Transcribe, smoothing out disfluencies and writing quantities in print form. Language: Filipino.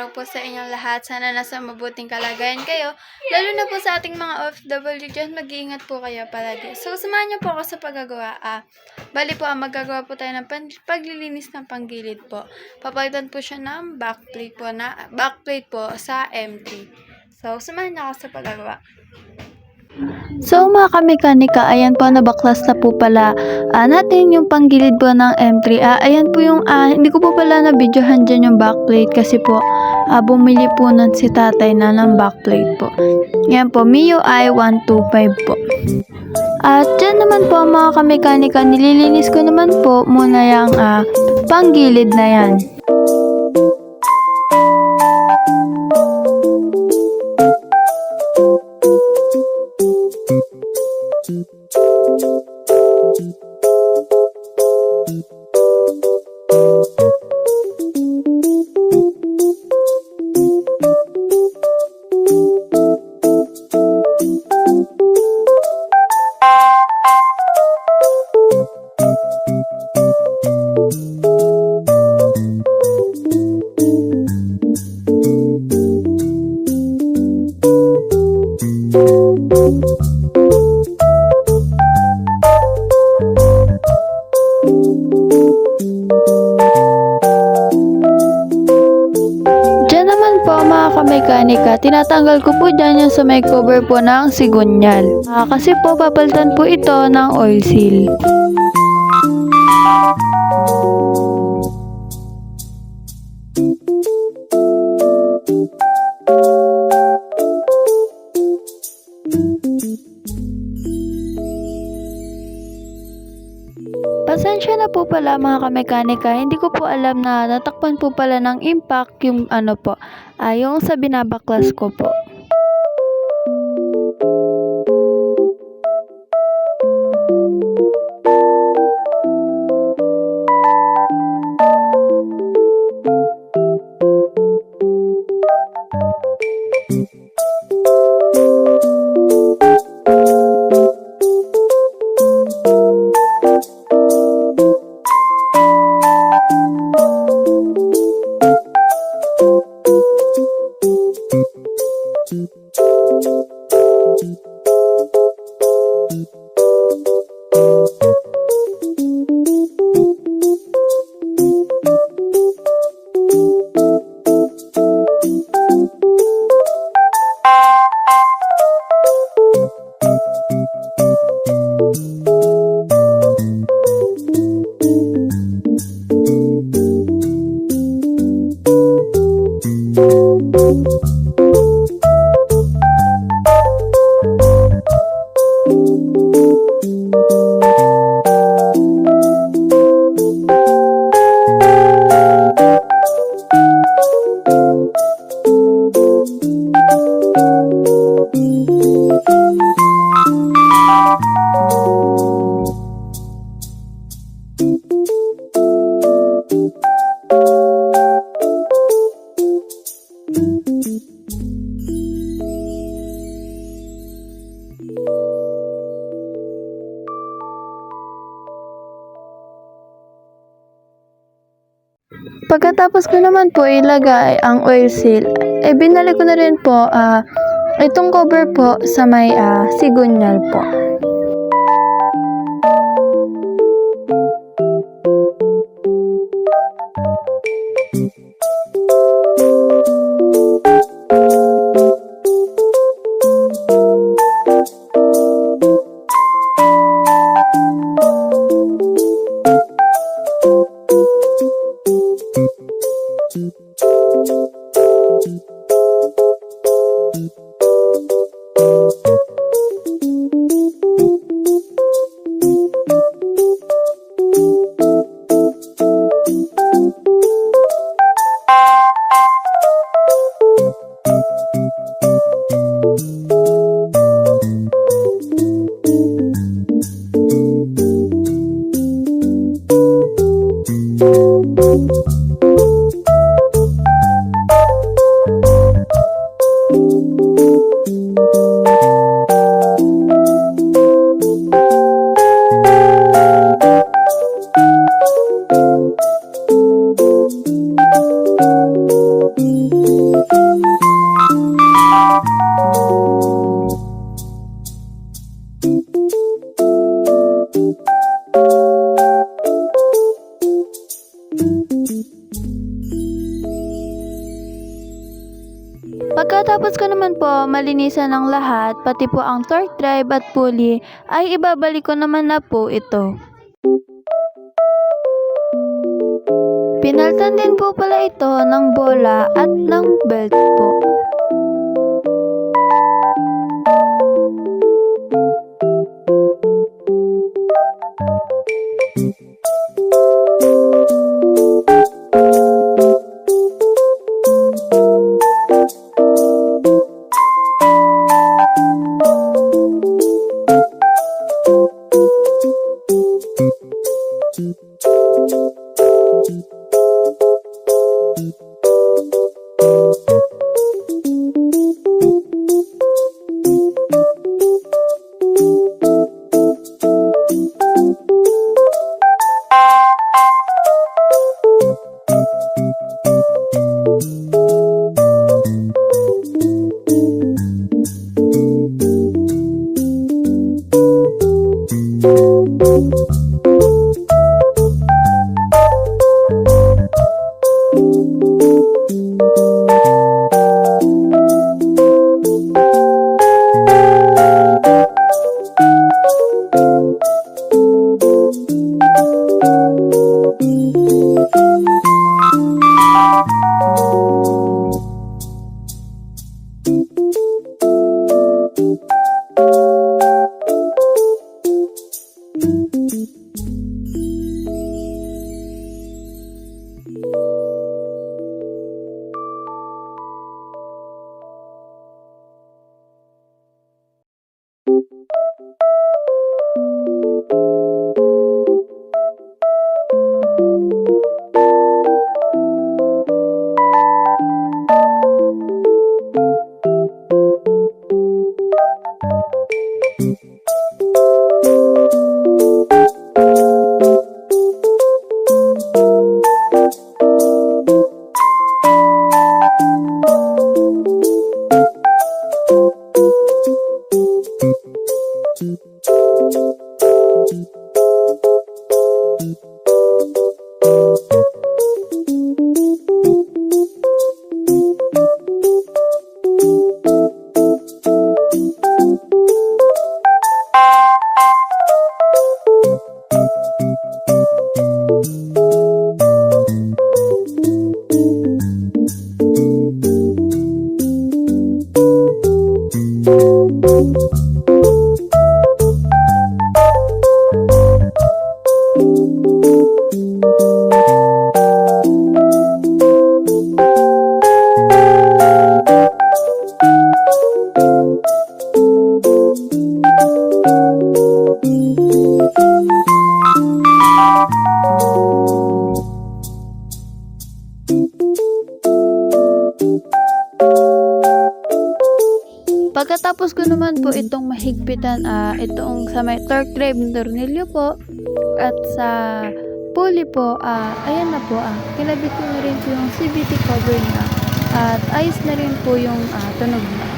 araw po sa inyong lahat. Sana nasa mabuting kalagayan kayo. Lalo na po sa ating mga OFW dyan, mag-iingat po kayo palagi. So, samahan niyo po ako sa paggagawa. Bali po, magagawa po tayo ng paglilinis ng panggilid po. Papalitan po siya ng backplate po sa empty. So, samahan niyo ako sa paggagawa. So mga kamekanika, ayan po, nabaklas na po pala natin yung panggilid po ng M3. Ayan po yung, hindi ko po pala na-videohan dyan yung backplate kasi po bumili po nun si tatay na ng backplate po. Ayan po, MIUI 125 po. At dyan naman po mga kamekanika, nililinis ko naman po muna yung panggilid na yan. Mekanika, tinatanggal ko po dyan yung sa may cover po ng sigunyal. Kasi po papalitan po ito ng oil seal. Pasensya na po pala mga kamekanika, hindi ko po alam na natakpan po pala ng impact yung yung sa binabaklas ko po. Pagkatapos ko naman po ilagay ang oil seal, binalik ko na rin po itong cover po sa may sigunyal po. po malinisan ng lahat, pati po ang torque drive at pulley, ay ibabalik ko naman na po ito. Pinaltan din po pala ito ng bola at ng belt po. Pagkatapos ko naman po itong mahigpitan, itong sa may torque drive ng tornilyo po at sa pulley po, ayan na po, kinabit ko na rin po yung CVT cover niya at ayos na rin po yung tunog niya.